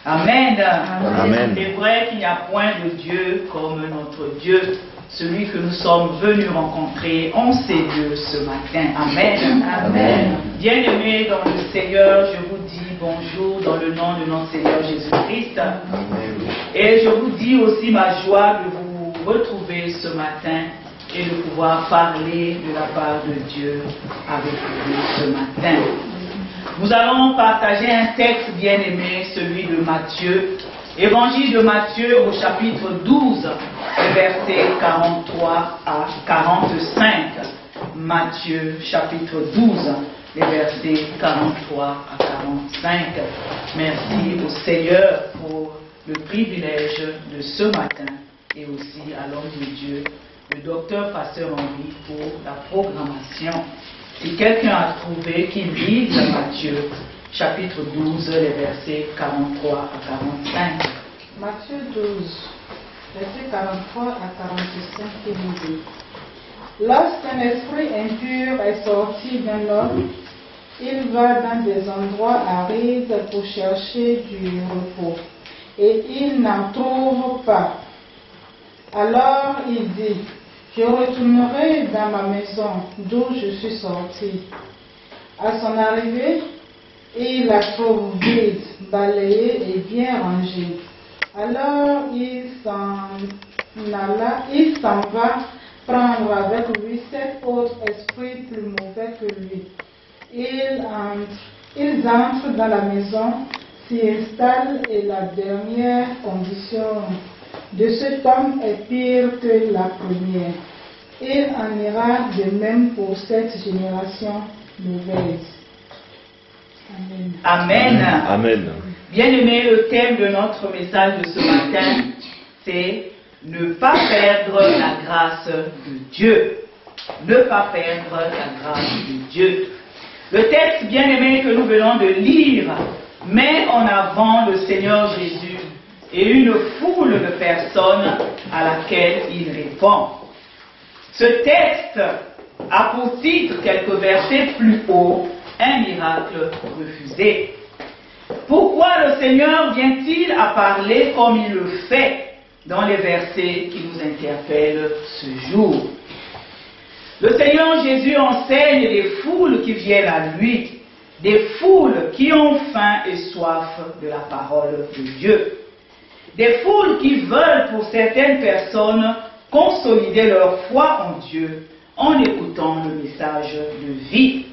Amen. Amen. C'est vrai qu'il n'y a point de Dieu comme notre Dieu, celui que nous sommes venus rencontrer en ces lieux ce matin. Amen. Amen. Bien-aimés dans le Seigneur, je vous dis bonjour dans le nom de notre Seigneur Jésus-Christ. Et je vous dis aussi ma joie de vous retrouver ce matin et de pouvoir parler de la part de Dieu avec vous ce matin. Nous allons partager un texte bien-aimé, celui de Matthieu, Évangile de Matthieu au chapitre 12, versets 43 à 45. Matthieu chapitre 12, les versets 43 à 45. Merci au Seigneur pour le privilège de ce matin et aussi à l'homme de Dieu, le docteur Pasteur Henri, pour la programmation. Si quelqu'un a trouvé qu'il lise Matthieu chapitre 12, les versets 43 à 45. Matthieu 12, versets 43 à 45, il nous dit: Lorsqu'un esprit impur est sorti d'un homme, il va dans des endroits arides pour chercher du repos, et il n'en trouve pas. Alors il dit: Je retournerai dans ma maison d'où je suis sorti. À son arrivée, il la trouve vide, balayée et bien rangée. Alors il s'en va prendre avec lui 7 autres esprits plus mauvais que lui. Ils entrent dans la maison, s'y installent, et la dernière condition de cet homme est pire que la première. Il en ira de même pour cette génération mauvaise. Amen. Amen. Amen. Bien-aimé, le thème de notre message de ce matin, c'est ne pas perdre la grâce de Dieu. Ne pas perdre la grâce de Dieu. Le texte bien-aimé que nous venons de lire met en avant le Seigneur Jésus et une foule de personnes à laquelle il répond. Ce texte a pour titre, quelques versets plus haut, un miracle refusé. Pourquoi le Seigneur vient-il à parler comme il le fait dans les versets qui nous interpellent ce jour? Le Seigneur Jésus enseigne des foules qui viennent à lui, des foules qui ont faim et soif de la parole de Dieu. Des foules qui veulent, pour certaines personnes, consolider leur foi en Dieu en écoutant le message de vie.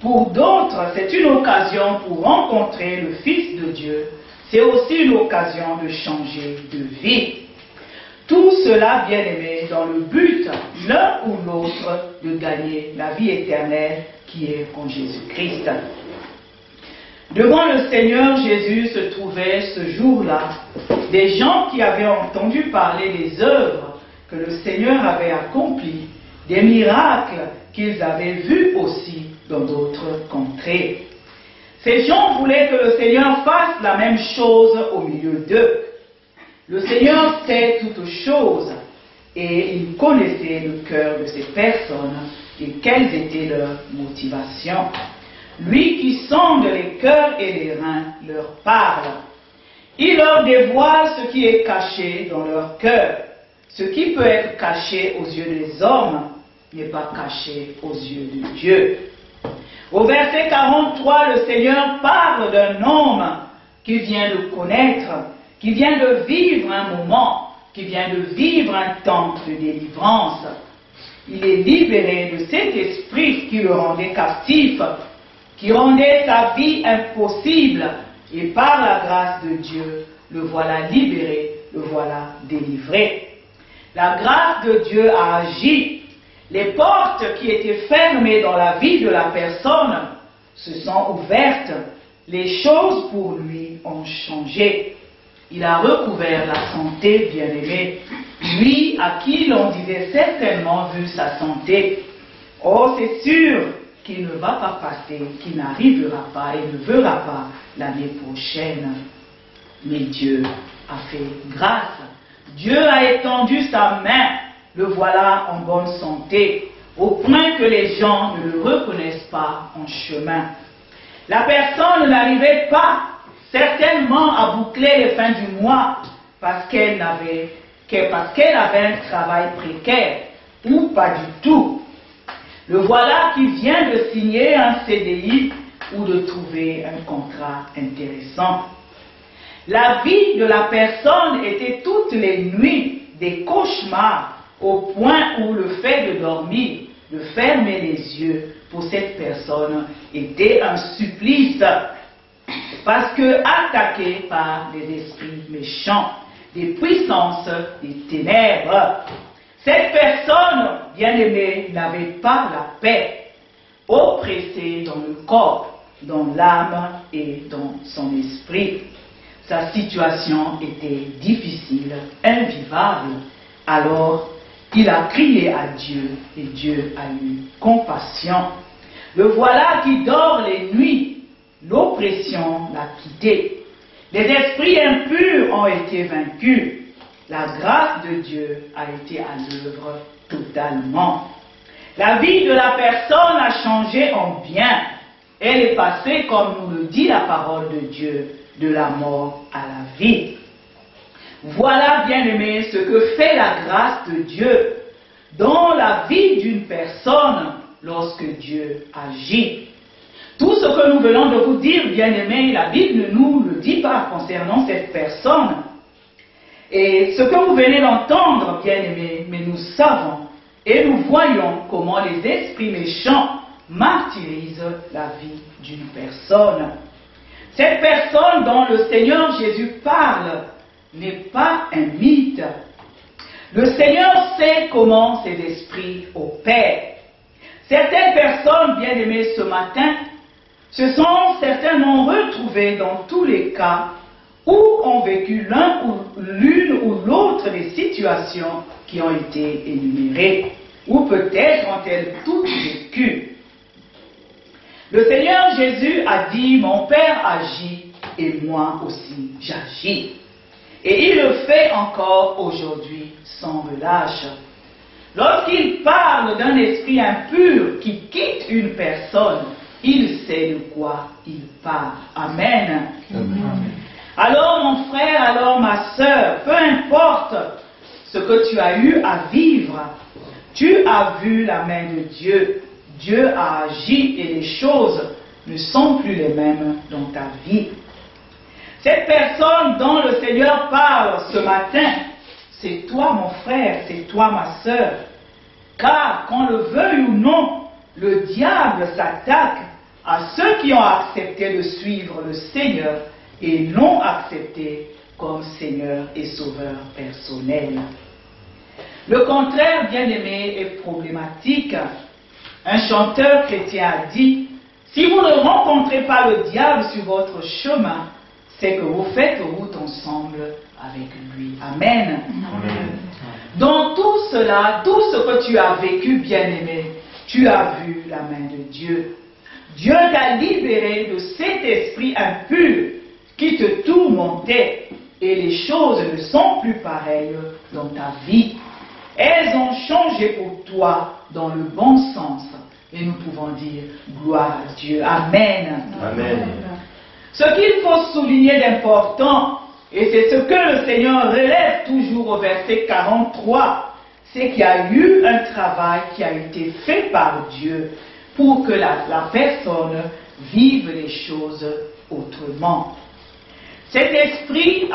Pour d'autres, c'est une occasion pour rencontrer le Fils de Dieu. C'est aussi une occasion de changer de vie. Tout cela, bien aimé, dans le but, l'un ou l'autre, de gagner la vie éternelle qui est en Jésus-Christ. Devant le Seigneur Jésus se trouvaient ce jour-là des gens qui avaient entendu parler des œuvres que le Seigneur avait accomplies, des miracles qu'ils avaient vus aussi dans d'autres contrées. Ces gens voulaient que le Seigneur fasse la même chose au milieu d'eux. Le Seigneur sait toutes choses et il connaissait le cœur de ces personnes et quelles étaient leurs motivations. Lui qui sonde les cœurs et les reins leur parle. Il leur dévoile ce qui est caché dans leur cœur. Ce qui peut être caché aux yeux des hommes n'est pas caché aux yeux de Dieu. Au verset 43, le Seigneur parle d'un homme qui vient de connaître, qui vient de vivre un moment, qui vient de vivre un temps de délivrance. Il est libéré de cet esprit qui le rendait captif, qui rendait sa vie impossible, et par la grâce de Dieu, le voilà libéré, le voilà délivré. La grâce de Dieu a agi. Les portes qui étaient fermées dans la vie de la personne se sont ouvertes. Les choses pour lui ont changé. Il a recouvert la santé, bien-aimé. Lui à qui l'on disait certainement vu sa santé. Oh, c'est sûr qu'il ne va pas passer, qu'il n'arrivera pas et ne verra pas l'année prochaine. Mais Dieu a fait grâce. Dieu a étendu sa main, le voilà en bonne santé, au point que les gens ne le reconnaissent pas en chemin. La personne n'arrivait pas certainement à boucler les fins du mois parce qu'elle avait un travail précaire, ou pas du tout. Le voilà qui vient de signer un CDI ou de trouver un contrat intéressant. La vie de la personne était toutes les nuits des cauchemars, au point où le fait de dormir, de fermer les yeux pour cette personne était un supplice, parce que attaqué par des esprits méchants, des puissances des ténèbres, cette personne, bien-aimée, n'avait pas la paix, oppressée dans le corps, dans l'âme et dans son esprit. Sa situation était difficile, invivable. Alors, il a crié à Dieu et Dieu a eu compassion. Le voilà qui dort les nuits. L'oppression l'a quitté. Les esprits impurs ont été vaincus. La grâce de Dieu a été à l'œuvre totalement. La vie de la personne a changé en bien. Elle est passée, comme nous le dit la parole de Dieu, de la mort à la vie. Voilà, bien-aimés, ce que fait la grâce de Dieu dans la vie d'une personne lorsque Dieu agit. Tout ce que nous venons de vous dire, bien-aimés, la Bible ne nous le dit pas concernant cette personne. Et ce que vous venez d'entendre, bien-aimés, mais nous savons et nous voyons comment les esprits méchants martyrisent la vie d'une personne. Cette personne dont le Seigneur Jésus parle n'est pas un mythe. Le Seigneur sait comment ces esprits opèrent. Certaines personnes, bien-aimées, ce matin, se sont certainement retrouvées dans tous les cas où ont vécu l'une ou l'autre des situations qui ont été énumérées, ou peut-être ont-elles toutes vécu. Le Seigneur Jésus a dit, mon Père agit et moi aussi j'agis. Et il le fait encore aujourd'hui sans relâche. Lorsqu'il parle d'un esprit impur qui quitte une personne, il sait de quoi il parle. Amen. Amen. Alors mon frère, alors ma sœur, peu importe ce que tu as eu à vivre, tu as vu la main de Dieu. Dieu a agi et les choses ne sont plus les mêmes dans ta vie. Cette personne dont le Seigneur parle ce matin, c'est toi mon frère, c'est toi ma sœur. Car qu'on le veuille ou non, le diable s'attaque à ceux qui ont accepté de suivre le Seigneur et l'ont accepté comme Seigneur et Sauveur personnel. Le contraire, bien-aimé, est problématique. Un chanteur chrétien a dit, si vous ne rencontrez pas le diable sur votre chemin, c'est que vous faites route ensemble avec lui. Amen. Amen. Dans tout cela, tout ce que tu as vécu, bien-aimé, tu as vu la main de Dieu. Dieu t'a libéré de cet esprit impur qui te tourmentait et les choses ne sont plus pareilles dans ta vie. Elles ont changé pour toi dans le bon sens. Et nous pouvons dire gloire à Dieu. Amen. Amen. Ce qu'il faut souligner d'important, et c'est ce que le Seigneur relève toujours au verset 43, c'est qu'il y a eu un travail qui a été fait par Dieu pour que la personne vive les choses autrement. Cet esprit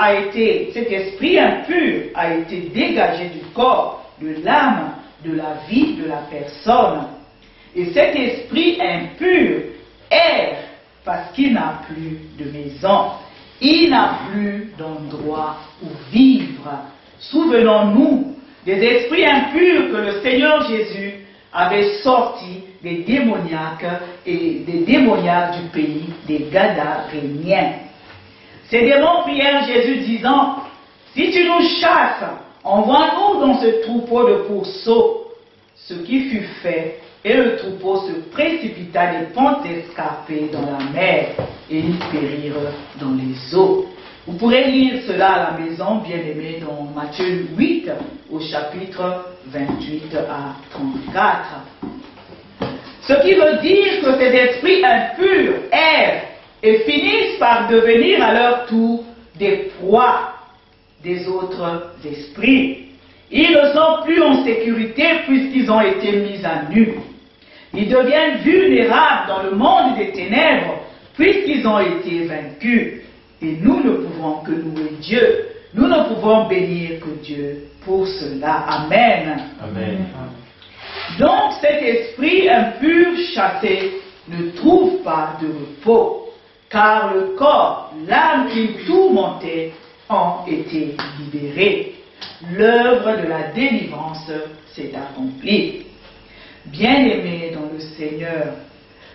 impur a été dégagé du corps, de l'âme, de la vie de la personne. Et cet esprit impur erre parce qu'il n'a plus de maison. Il n'a plus d'endroit où vivre. Souvenons-nous des esprits impurs que le Seigneur Jésus avait sortis des démoniaques et des démoniaques du pays des Gadaréniens. Ces démons prièrent Jésus disant, si tu nous chasses, envoie-nous dans ce troupeau de pourceaux. Ce qui fut fait, et le troupeau se précipita des pentes escarpées dans la mer, et ils périrent dans les eaux. Vous pourrez lire cela à la maison, bien-aimés, dans Matthieu 8, au chapitre 28 à 34. Ce qui veut dire que ces esprits impurs errent et finissent par devenir à leur tour des proies des autres esprits. Ils ne sont plus en sécurité puisqu'ils ont été mis à nu. Ils deviennent vulnérables dans le monde des ténèbres puisqu'ils ont été vaincus. Et nous ne pouvons que louer Dieu. Nous ne pouvons bénir que Dieu pour cela. Amen. Amen. Donc cet esprit impur chassé ne trouve pas de repos, car le corps, l'âme qui tourmentait ont été libérés. L'œuvre de la délivrance s'est accomplie. Bien-aimés dans le Seigneur,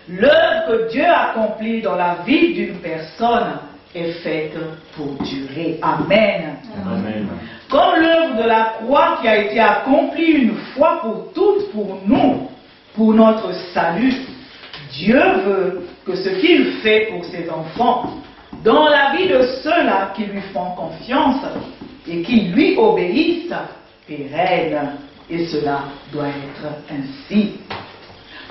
l'œuvre que Dieu accomplit dans la vie d'une personne est faite pour durer. Amen. Amen. Comme l'œuvre de la croix qui a été accomplie une fois pour toutes pour nous, pour notre salut, Dieu veut que ce qu'il fait pour ses enfants, dans la vie de ceux-là qui lui font confiance et qui lui obéissent, pérenne. Et cela doit être ainsi.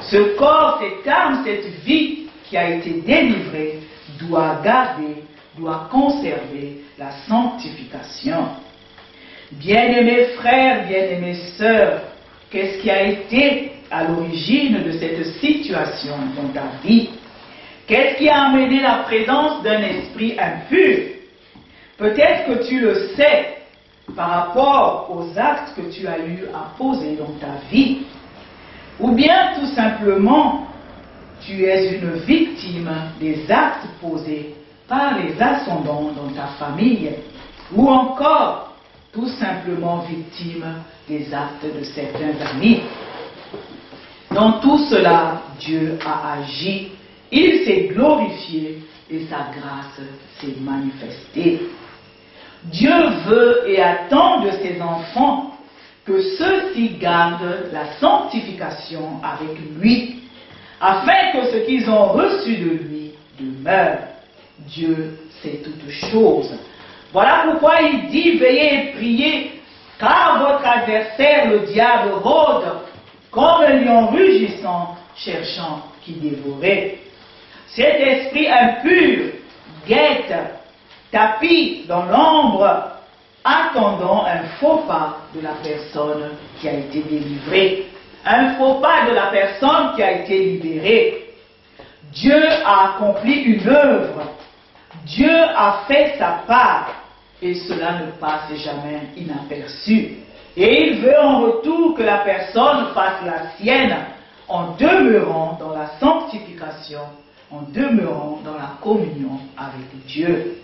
Ce corps, cette âme, cette vie qui a été délivrée doit garder, doit conserver la sanctification. Bien-aimés frères, bien-aimées sœurs, qu'est-ce qui a été à l'origine de cette situation dans ta vie? Qu'est-ce qui a amené la présence d'un esprit impur? Peut-être que tu le sais par rapport aux actes que tu as eu à poser dans ta vie. Ou bien tout simplement, tu es une victime des actes posés par les ascendants dans ta famille. Ou encore, tout simplement victime des actes de certains amis. Dans tout cela, Dieu a agi. Il s'est glorifié et sa grâce s'est manifestée. Dieu veut et attend de ses enfants que ceux-ci gardent la sanctification avec lui, afin que ce qu'ils ont reçu de lui demeure. Dieu sait toutes choses. Voilà pourquoi il dit: veillez et priez, car votre adversaire, le diable, rôde comme un lion rugissant, cherchant qui dévorer. Cet esprit impur guette, tapis dans l'ombre, attendant un faux pas de la personne qui a été délivrée, un faux pas de la personne qui a été libérée. Dieu a accompli une œuvre, Dieu a fait sa part, et cela ne passe jamais inaperçu. Et il veut en retour que la personne fasse la sienne en demeurant dans la sanctification, en demeurant dans la communion avec Dieu.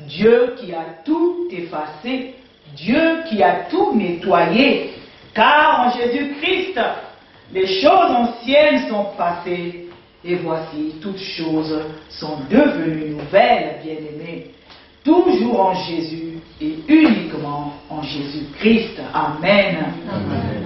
Dieu qui a tout effacé, Dieu qui a tout nettoyé, car en Jésus-Christ, les choses anciennes sont passées, et voici, toutes choses sont devenues nouvelles, bien-aimés, toujours en Jésus et uniquement en Jésus-Christ. Amen. Amen.